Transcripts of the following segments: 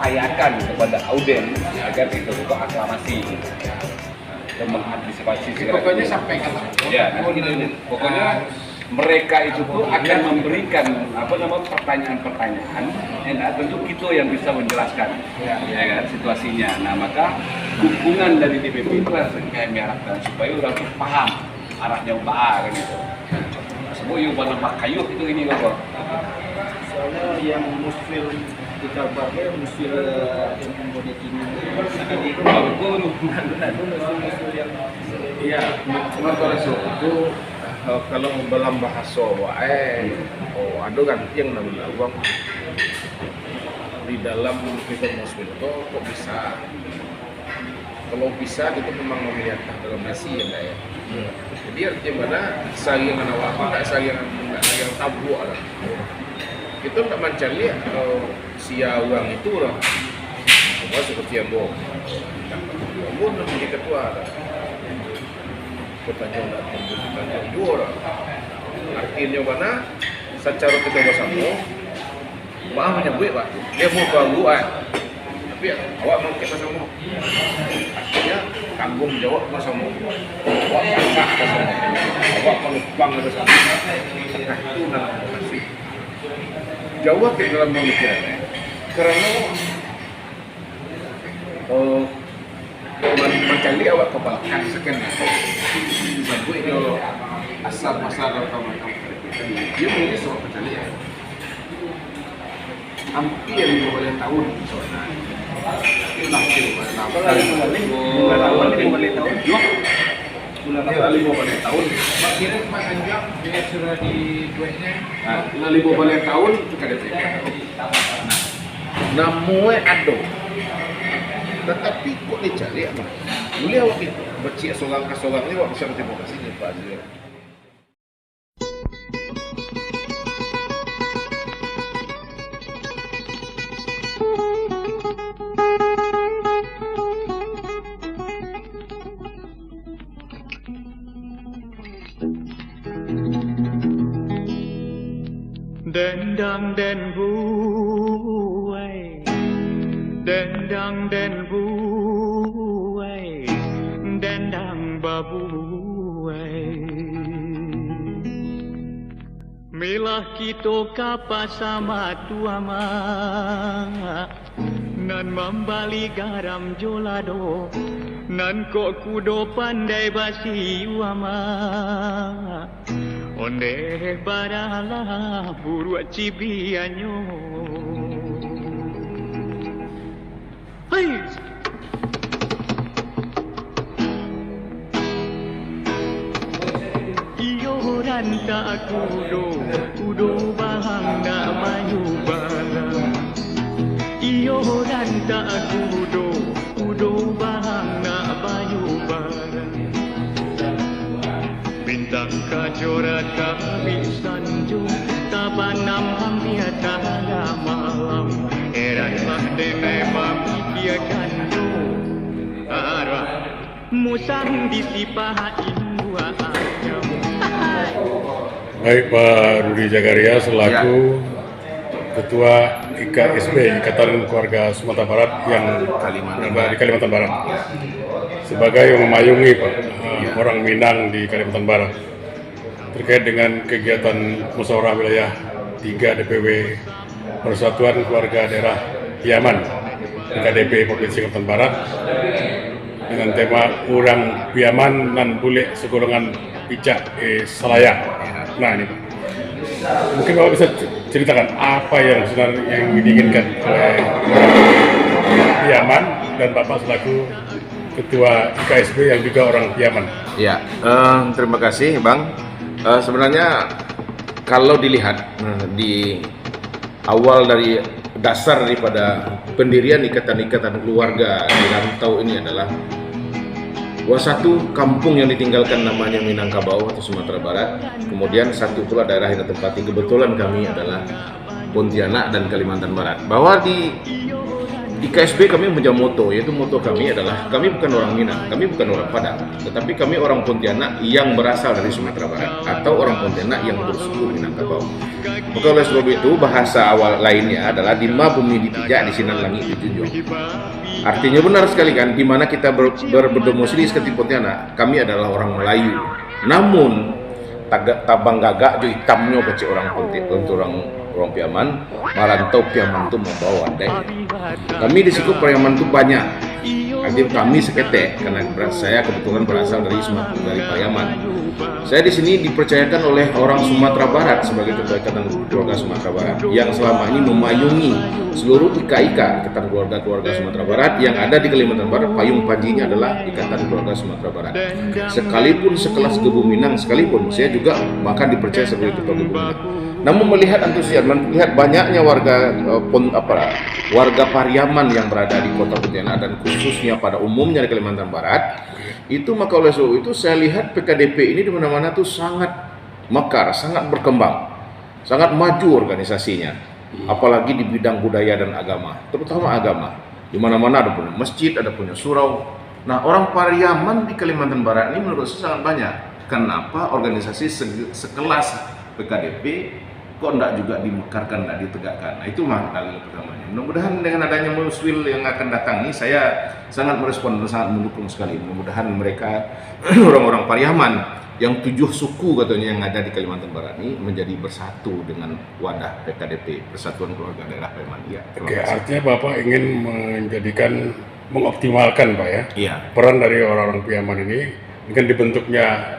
upayakan kepada auden agar itu aklamasi dan mengantisipasi segala. Pokoknya sampaikan. Ya, pokoknya mereka itu tuh akan memberikan pertanyaan-pertanyaan, dan tentu kita yang bisa menjelaskan, ya kan, situasinya. Nah, maka dukungan dari DPP itu yang diharapkan supaya orang itu paham arahnya UPA kan itu. Semua yang pada kayu itu ini kok. Soalnya yang musfil di kabarnya musfil yang membuat tinggi itu yang Iya, sementara itu kalau dalam bahasa ada kan yang namanya uang di dalam kita muslim itu kok bisa, kalau bisa itu memang melihat dalam nasi ya enggak ya. Jadi artinya mana sayangan awak enggak sayang tabu ada. Kita enggak mencari kalau sia uang itu orang semua seperti yang bohong. Kamu menjadi ketua ada. Pertanyaan dua orang. Artinya mana? Secara kita bersama, maaf menyebut pak, dia mau ganggu tapi awak mau kita sama. Artinya tanggung jawab bersama. Awak pasah bersama. Awak menupang bersama. Nah itu namanya masih jawab di dalam pemikirannya. Karena mencari awak kepalkan sekian sebut itu asal pasar atau macam dia mungkin soal percaya hampir 50 tahun soalnya bulan awal 50 tahun bulan awal 50 tahun kira Pak Anjak dia sudah di duitnya 50 tahun itu kada namanya ada. Tetapi kok dicari apa? Beliau waktu itu bercia solang ke solang ini waktu saya terima kasih Pak Azir. Dendang den buai, dendang den buai, dendang babuai. Milah kita kapa sama tua ma, nan membali garam jolado, nan kok kudo pandai basi wama. Onde barala buruat cibianyo. Hai. Iyo ranta kudo bahang na mayu barang. Iyo ranta kudo bahang na mayu barang. Bintang kajora kami sanjung tabanam hampir tangga malam eranlah dene mami dia kandu arah musang disipaha indua ayam. Baik Pak Rudi Jagaria selaku Ketua IKSB Ikatan Keluarga Sumatera Barat yang di Kalimantan Barat sebagai yang memayungi Pak orang Minang di Kalimantan Barat terkait dengan kegiatan musyawarah wilayah 3 DPW Persatuan Keluarga Daerah Piaman PKDP Provinsi Kalimantan Barat dengan tema Urang Piaman nan Bule Segolongan Picak Selayang. Nah ini Pak, mungkin Bapak bisa ceritakan apa yang sebenarnya yang diinginkan oleh Piaman dan Bapak selaku Ketua IKSB yang juga orang Piaman. Ya, terima kasih Bang. Sebenarnya kalau dilihat di awal dari dasar daripada pendirian ikatan-ikatan keluarga di rantau ini adalah bahwa satu kampung yang ditinggalkan namanya Minangkabau atau Sumatera Barat, kemudian satu pula daerah yang ditempati kebetulan kami adalah Pontianak dan Kalimantan Barat. Bahwa di IKSB kami punya moto, yaitu moto kami adalah kami bukan orang Minang, kami bukan orang Padang, tetapi kami orang Pontianak yang berasal dari Sumatera Barat atau orang Pontianak yang bersuku Minangkabau. Maka oleh sebab itu bahasa awal lainnya adalah di ma bumi dipijak, di sinan langit dijunjung. Artinya benar sekali kan, di mana kita berdomisili seperti Pontianak, kami adalah orang Melayu. Namun tabang gagak jo hitamnya kecil orang Pontianak untuk orang Piaman, marantau Piaman itu membawa adanya. Kami di situ Piaman itu banyak. Jadi kami seketek karena saya kebetulan berasal dari Piaman. Saya di sini dipercayakan oleh orang Sumatera Barat sebagai ketua ikatan keluarga Sumatera Barat yang selama ini memayungi seluruh ikatan keluarga Sumatera Barat yang ada di Kalimantan Barat. Payung panjinya adalah ikatan keluarga Sumatera Barat. Sekalipun sekelas Gebu Minang sekalipun, saya juga bahkan dipercaya sebagai ketua Gebu Minang. Namun melihat antusias, melihat banyaknya warga Pariaman yang berada di Kota Pontianak dan khususnya pada umumnya di Kalimantan Barat, itu maka oleh sebab itu saya lihat PKDP ini di mana-mana tuh sangat mekar, sangat berkembang, sangat maju organisasinya, apalagi di bidang budaya dan agama, terutama agama. Di mana-mana ada punya masjid, ada punya surau. Nah, orang Pariaman di Kalimantan Barat ini menurut saya sangat banyak. Kenapa organisasi sekelas PKDP kok enggak juga dimekarkan, enggak ditegakkan? Nah, itu hal pertamanya. Mudah-mudahan dengan adanya Muswil yang akan datang ini, saya sangat merespon dan sangat mendukung sekali. Mudah-mudahan mereka orang-orang Pariaman yang 7 suku katanya yang ada di Kalimantan Barat ini menjadi bersatu dengan wadah PKDP, Persatuan Keluarga Daerah Pariaman. Ya, Oke, artinya Bapak ingin mengoptimalkan Pak ya, iya, peran dari orang-orang Piaman ini dengan dibentuknya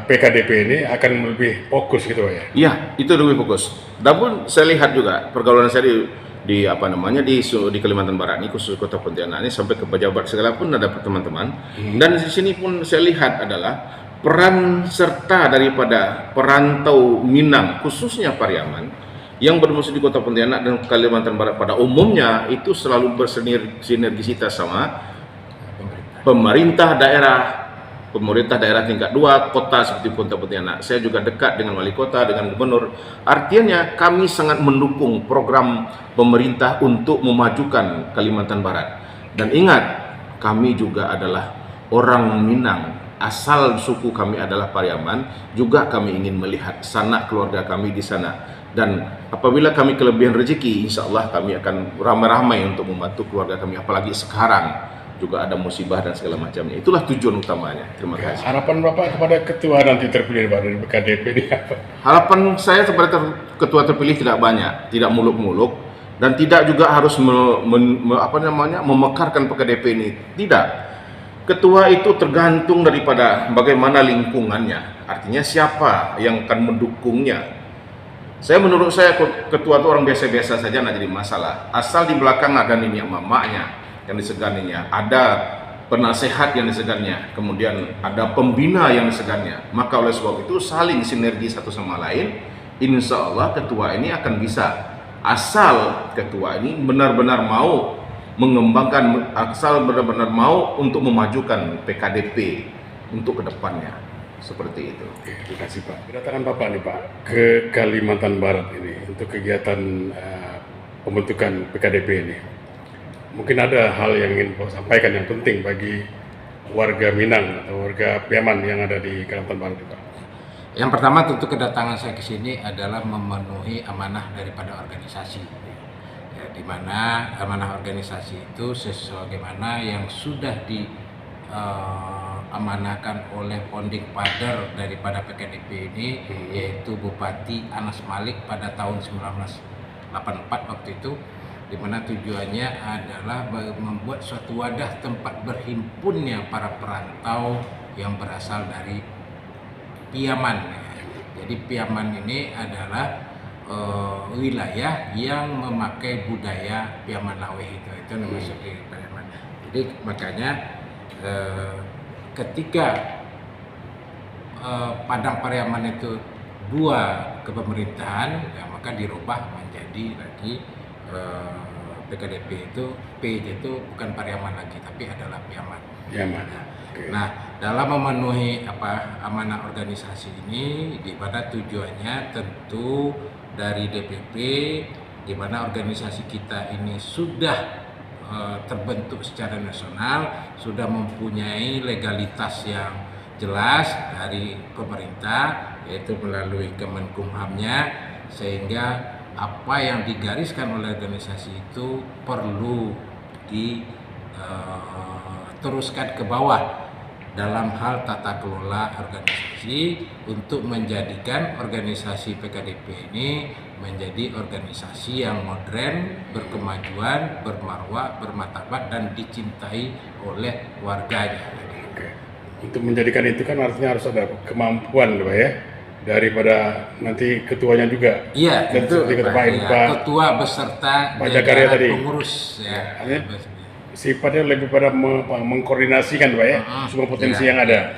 PKDP ini akan lebih fokus gitu Pak ya? Iya, itu lebih fokus. Namun saya lihat juga pergaulan saya di Kalimantan Barat ini, khusus Kota Pontianak ini sampai ke pejabat segala pun ada teman-teman. Dan di sini pun saya lihat adalah peran serta daripada perantau Minang, khususnya Pariaman, yang berdomisili di Kota Pontianak dan Kalimantan Barat pada umumnya itu selalu bersinergisitas sama pemerintah daerah tingkat 2 kota seperti Kota Pontianak. Saya juga dekat dengan wali kota, dengan gubernur. Artinya kami sangat mendukung program pemerintah untuk memajukan Kalimantan Barat. Dan ingat, kami juga adalah orang Minang. Asal suku kami adalah Pariaman, juga kami ingin melihat sanak keluarga kami di sana. Dan apabila kami kelebihan rezeki, insya Allah kami akan ramai-ramai untuk membantu keluarga kami. Apalagi sekarang juga ada musibah dan segala macamnya. Itulah tujuan utamanya. Terima kasih. Harapan Bapak kepada ketua nanti terpilih Pak dari PKDP ini apa? Harapan saya sebagai ketua terpilih tidak banyak, tidak muluk-muluk, dan tidak juga harus memekarkan PKDP ini. Tidak. Ketua itu tergantung daripada bagaimana lingkungannya. Artinya siapa yang akan mendukungnya. Menurut saya ketua itu orang biasa-biasa saja, nggak jadi masalah. Asal di belakang ada nenek mamanya yang diseganinya, ada penasehat yang disegannya, kemudian ada pembina yang disegannya. Maka oleh sebab itu saling sinergi satu sama lain, insya Allah ketua ini akan bisa. Asal ketua ini benar-benar mau mengembangkan, asal benar-benar mau untuk memajukan PKDP untuk kedepannya. Seperti itu. Oke, terima kasih Pak. Kedatangan Bapak nih Pak ke Kalimantan Barat ini untuk kegiatan pembentukan PKDP ini. Mungkin ada hal yang ingin Bapak sampaikan yang penting bagi warga Minang atau warga Piaman yang ada di Kalimantan Barat, Pak. Yang pertama tentu kedatangan saya ke sini adalah memenuhi amanah daripada organisasi. Ya, di mana amanah organisasi itu sebagaimana yang sudah diamanahkan oleh founding father daripada PKDP ini, yaitu Bupati Anas Malik pada tahun 1984 waktu itu, di mana tujuannya adalah membuat suatu wadah tempat berhimpunnya para perantau yang berasal dari Piaman. Jadi Piaman ini adalah wilayah yang memakai budaya Piaman Laweh itu termasuk di Piaman. Jadi makanya ketika Padang Pariaman itu 2 kepemerintahan, ya, maka dirubah menjadi lagi PKDP itu P itu bukan Pariaman lagi tapi adalah Piaman. Piaman. Okay. Nah, dalam memenuhi amanah organisasi ini, di mana tujuannya tentu dari DPP di mana organisasi kita ini sudah terbentuk secara nasional, sudah mempunyai legalitas yang jelas dari pemerintah, yaitu melalui Kemenkumhamnya, sehingga apa yang digariskan oleh organisasi itu perlu diteruskan ke bawah dalam hal tata kelola organisasi untuk menjadikan organisasi PKDP ini menjadi organisasi yang modern, berkemajuan, bermarwah, bermartabat, dan dicintai oleh warganya. Oke. Untuk menjadikan itu kan artinya harus ada kemampuan, Pak ya, daripada nanti ketuanya juga. Iya, Dan itu seperti kata Pak, ya, Pak ketua beserta Pak Jakaria tadi. pengurus ya. Artinya sifatnya lebih pada mengkoordinasikan, Pak ya, semua potensi yang ada.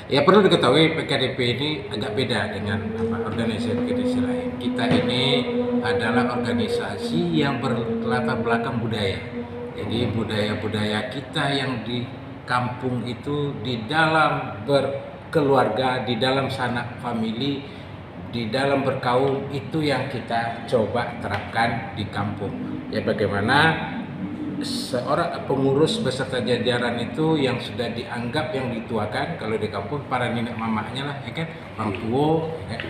Ya, perlu diketahui PKDP ini agak beda dengan organisasi lain. Kita ini adalah organisasi yang berlatar belakang budaya. Jadi budaya-budaya kita yang di kampung itu, di dalam berkeluarga, di dalam sanak famili, di dalam berkaum, itu yang kita coba terapkan di kampung. Ya, bagaimana seorang pengurus beserta jajaran itu yang sudah dianggap yang dituakan, kalau di kampung para nenek mamanya lah, ya kan, orang tua, ya,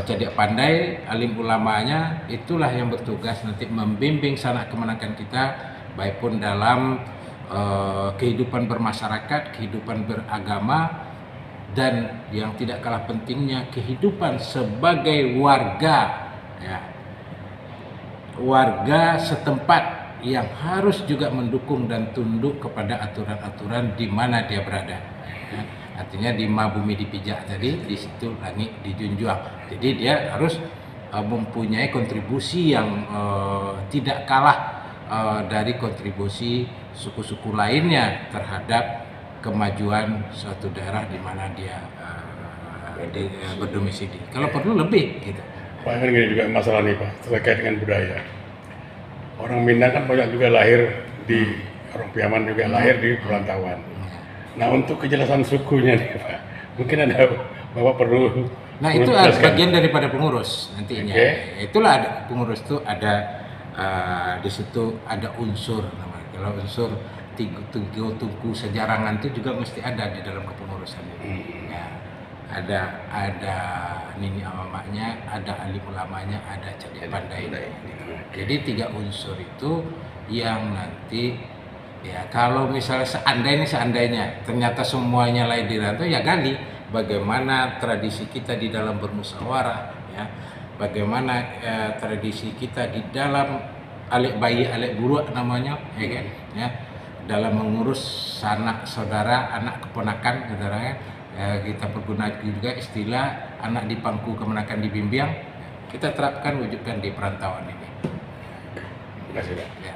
cerdik pandai, alim ulamanya, itulah yang bertugas nanti membimbing sanak kemenakan kita, baik pun dalam kehidupan bermasyarakat, kehidupan beragama, dan yang tidak kalah pentingnya kehidupan sebagai warga, ya, warga setempat yang harus juga mendukung dan tunduk kepada aturan-aturan di mana dia berada. Ya, artinya di ma bumi dipijak tadi, di situ langit dijunjung. Jadi dia harus mempunyai kontribusi yang tidak kalah dari kontribusi suku-suku lainnya terhadap kemajuan suatu daerah di mana dia berdomisili. Kalau perlu lebih, gitu. Pak, kan gini juga masalah nih Pak, terkait dengan budaya. Orang Minang kan banyak juga lahir di, orang Piaman juga lahir di perantauan. Nah, untuk kejelasan sukunya nih Pak, mungkin ada Bapak perlu. Nah, itu bagian daripada pengurus nantinya. Okay. Itulah pengurus itu ada di situ ada unsur namanya. Kalau unsur tungku sejarangan itu juga mesti ada di dalam kepengurusan ini. Ya, ada nini mamanya, ada alim ulamanya, ada cerdik pandai. Jadi 3 unsur itu yang nanti, ya, kalau misalnya seandainya ternyata semuanya lain di rantau, ya gali bagaimana tradisi kita di dalam bermusyawarah, ya, bagaimana tradisi kita di dalam alek bayi alek buruk namanya, ya kan, ya, dalam mengurus sanak saudara, anak keponakan, saudaranya. Kita pergunakan juga istilah anak di pangku kemenakan di bimbing, kita terapkan, wujudkan di perantauan ini. Terima kasih Pak. Ya.